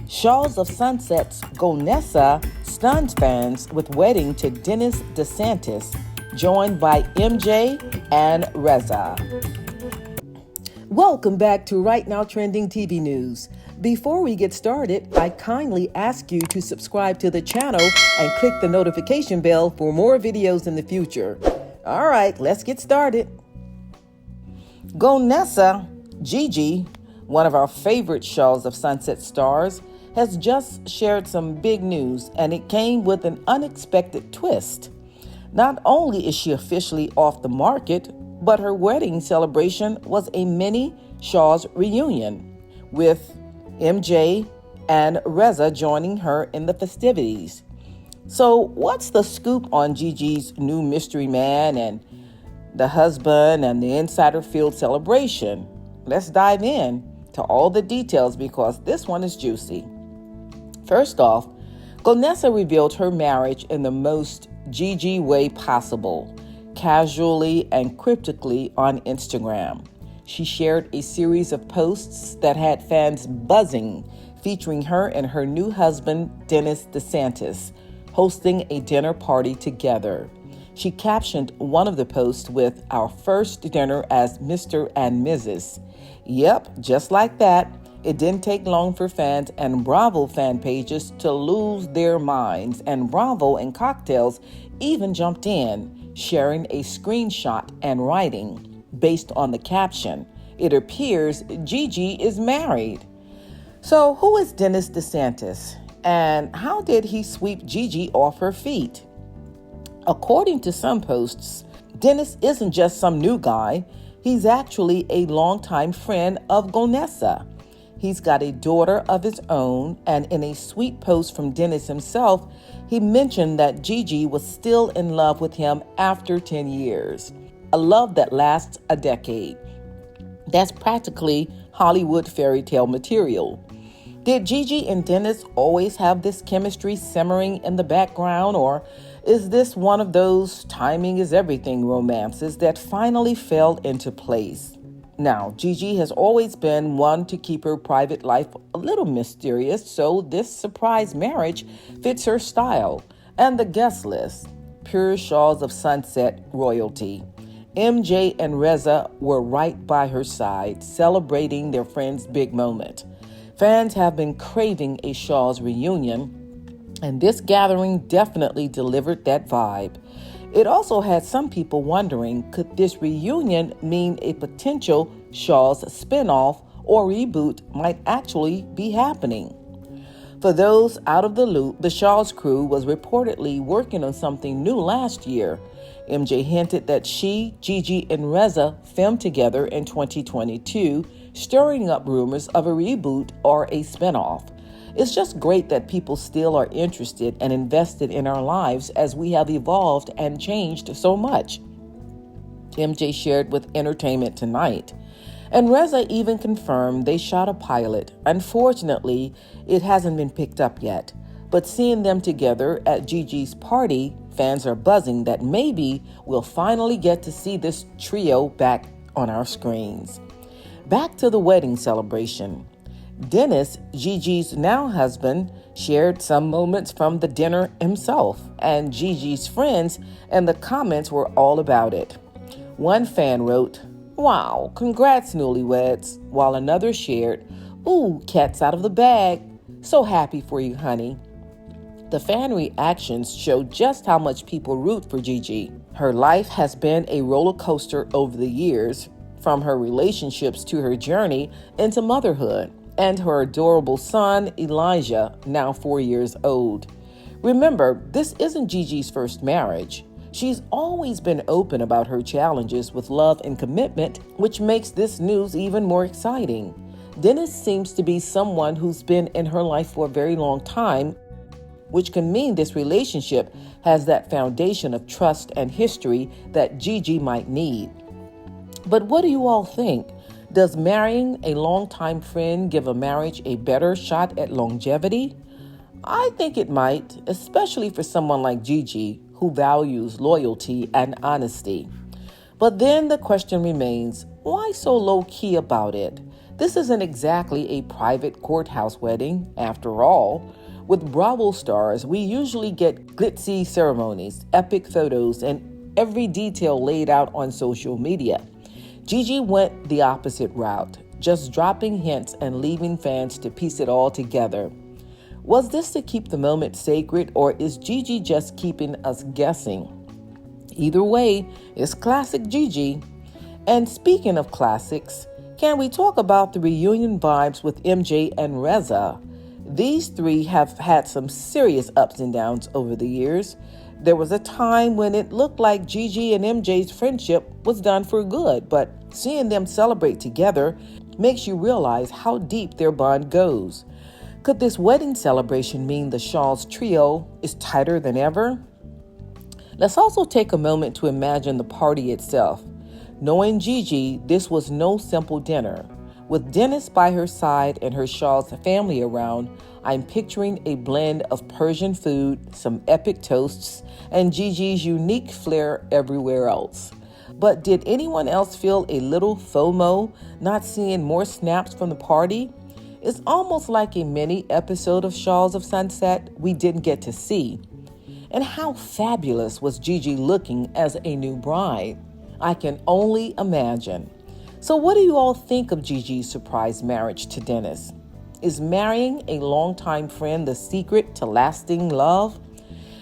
Shahs of Sunset's Golnesa stuns fans with wedding to Dennis DeSantis, joined by MJ and Reza. Welcome back to Right Now Trending TV News. Before we get started, I kindly ask you to subscribe to the channel and click the notification bell for more videos in the future. All right, let's get started. Golnesa, Gigi, one of our favorite Shahs of Sunset stars, has just shared some big news, and it came with an unexpected twist. Not only is she officially off the market, but her wedding celebration was a mini Shahs reunion, with MJ and Reza joining her in the festivities. So what's the scoop on Gigi's new mystery man and the husband and the insider field celebration? Let's dive in to all the details because this one is juicy. First off, Golnesa revealed her marriage in the most Gigi way possible, casually and cryptically on Instagram. She shared a series of posts that had fans buzzing, featuring her and her new husband, Dennis DeSantis, hosting a dinner party together. She captioned one of the posts with, "Our first dinner as Mr. and Mrs." Yep, just like that. It didn't take long for fans and Bravo fan pages to lose their minds, and Bravo and Cocktails even jumped in, sharing a screenshot and writing, based on the caption, "It appears Gigi is married." So who is Dennis DeSantis, and how did he sweep Gigi off her feet? According to some posts, Dennis isn't just some new guy. He's actually a longtime friend of Golnesa. He's got a daughter of his own, and in a sweet post from Dennis himself, he mentioned that Gigi was still in love with him after 10 years. A love that lasts a decade. That's practically Hollywood fairy tale material. Did Gigi and Dennis always have this chemistry simmering in the background, or is this one of those timing is everything romances that finally fell into place? Now, Gigi has always been one to keep her private life a little mysterious, so this surprise marriage fits her style. And the guest list, pure Shahs of Sunset royalty. MJ and Reza were right by her side, celebrating their friend's big moment. Fans have been craving a Shahs reunion, and this gathering definitely delivered that vibe. It also had some people wondering, could this reunion mean a potential Shahs spinoff or reboot might actually be happening? For those out of the loop, the Shahs crew was reportedly working on something new last year. MJ hinted that she, Gigi, and Reza filmed together in 2022, stirring up rumors of a reboot or a spinoff. It's just great that people still are interested and invested in our lives as we have evolved and changed so much, MJ shared with Entertainment Tonight. And Reza even confirmed they shot a pilot. Unfortunately, it hasn't been picked up yet. But seeing them together at Gigi's party, fans are buzzing that maybe we'll finally get to see this trio back on our screens. Back to the wedding celebration. Dennis, Gigi's now husband, shared some moments from the dinner himself, and Gigi's friends and the comments were all about it. One fan wrote, "Wow, congrats newlyweds," while another shared, "Ooh, cat's out of the bag. So happy for you, honey." The fan reactions show just how much people root for Gigi. Her life has been a roller coaster over the years, from her relationships to her journey into motherhood, and her adorable son, Elijah, now 4 years old. Remember, this isn't Gigi's first marriage. She's always been open about her challenges with love and commitment, which makes this news even more exciting. Dennis seems to be someone who's been in her life for a very long time, which can mean this relationship has that foundation of trust and history that Gigi might need. But what do you all think? Does marrying a longtime friend give a marriage a better shot at longevity? I think it might, especially for someone like Gigi, who values loyalty and honesty. But then the question remains, why so low-key about it? This isn't exactly a private courthouse wedding, after all. With Bravo stars, we usually get glitzy ceremonies, epic photos, and every detail laid out on social media. Gigi went the opposite route, just dropping hints and leaving fans to piece it all together. Was this to keep the moment sacred, or is Gigi just keeping us guessing? Either way, it's classic Gigi. And speaking of classics, can we talk about the reunion vibes with MJ and Reza? These three have had some serious ups and downs over the years. There was a time when it looked like Gigi and MJ's friendship was done for good, but seeing them celebrate together makes you realize how deep their bond goes. Could this wedding celebration mean the Shahs trio is tighter than ever? Let's also take a moment to imagine the party itself. Knowing Gigi, this was no simple dinner. With Dennis by her side and her Shahs family around, I'm picturing a blend of Persian food, some epic toasts, and Gigi's unique flair everywhere else. But did anyone else feel a little FOMO not seeing more snaps from the party? It's almost like a mini episode of Shahs of Sunset we didn't get to see. And how fabulous was Gigi looking as a new bride? I can only imagine. So what do you all think of Gigi's surprise marriage to Dennis? Is marrying a longtime friend the secret to lasting love?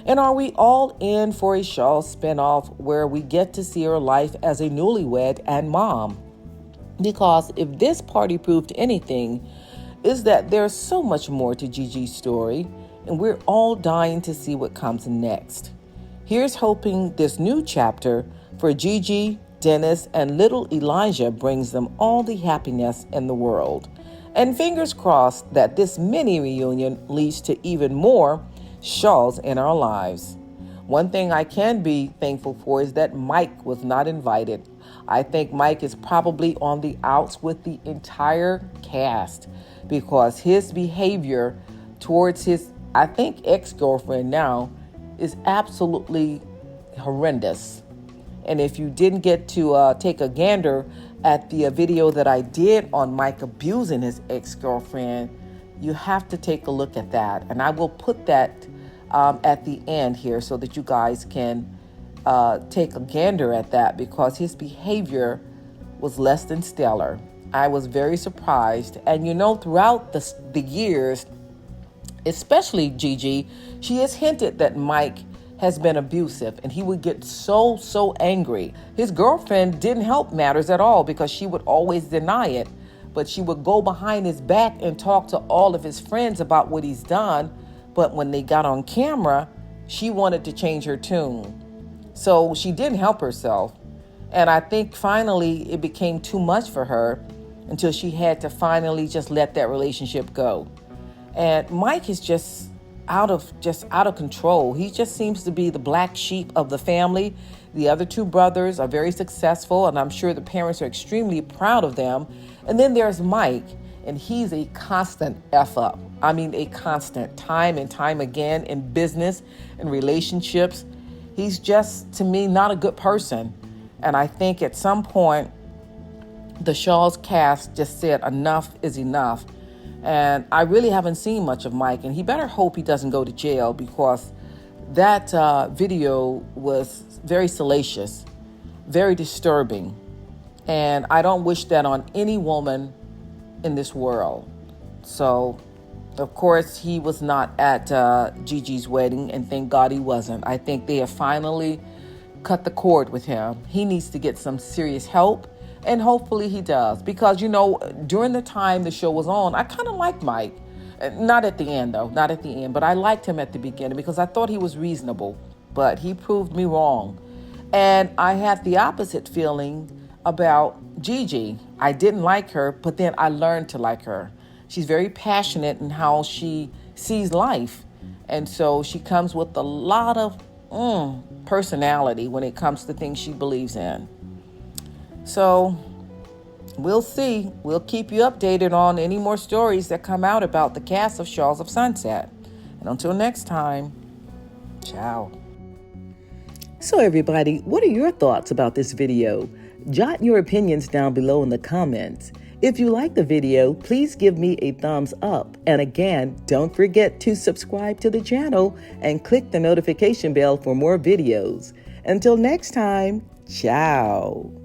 And are we all in for a Shahs spinoff where we get to see her life as a newlywed and mom? Because if this party proved anything, is that there's so much more to Gigi's story, and we're all dying to see what comes next. Here's hoping this new chapter for Gigi, Dennis, and little Elijah brings them all the happiness in the world. And fingers crossed that this mini reunion leads to even more Shahs in our lives. One thing I can be thankful for is that Mike was not invited. I think Mike is probably on the outs with the entire cast because his behavior towards his, I think, ex-girlfriend now is absolutely horrendous. And if you didn't get to take a gander at the video that I did on Mike abusing his ex-girlfriend, you have to take a look at that. And I will put that at the end here so that you guys can take a gander at that because his behavior was less than stellar. I was very surprised. And you know, throughout the years, especially Gigi, she has hinted that Mike has been abusive and he would get so angry. His girlfriend didn't help matters at all because she would always deny it, but she would go behind his back and talk to all of his friends about what he's done. But when they got on camera, she wanted to change her tune. So she didn't help herself. And I think finally it became too much for her until she had to finally just let that relationship go. And Mike is just out of control. He just seems to be the black sheep of the family. The other two brothers are very successful, and I'm sure the parents are extremely proud of them. And then there's Mike, and he's a constant F up. I mean, a constant, time and time again in business and relationships. He's just, to me, not a good person. And I think at some point, the Shahs cast just said enough is enough. And I really haven't seen much of Mike, and he better hope he doesn't go to jail because that video was very salacious, very disturbing. And I don't wish that on any woman in this world. So, of course, he was not at Gigi's wedding, and thank God he wasn't. I think they have finally cut the cord with him. He needs to get some serious help. And hopefully he does. Because, you know, during the time the show was on, I kind of liked Mike. Not at the end, though. Not at the end. But I liked him at the beginning because I thought he was reasonable. But he proved me wrong. And I had the opposite feeling about Gigi. I didn't like her, but then I learned to like her. She's very passionate in how she sees life. And so she comes with a lot of personality when it comes to things she believes in. So we'll see. We'll keep you updated on any more stories that come out about the cast of Shahs of Sunset. And until next time, ciao. So everybody, what are your thoughts about this video? Jot your opinions down below in the comments. If you like the video, please give me a thumbs up. And again, don't forget to subscribe to the channel and click the notification bell for more videos. Until next time, ciao.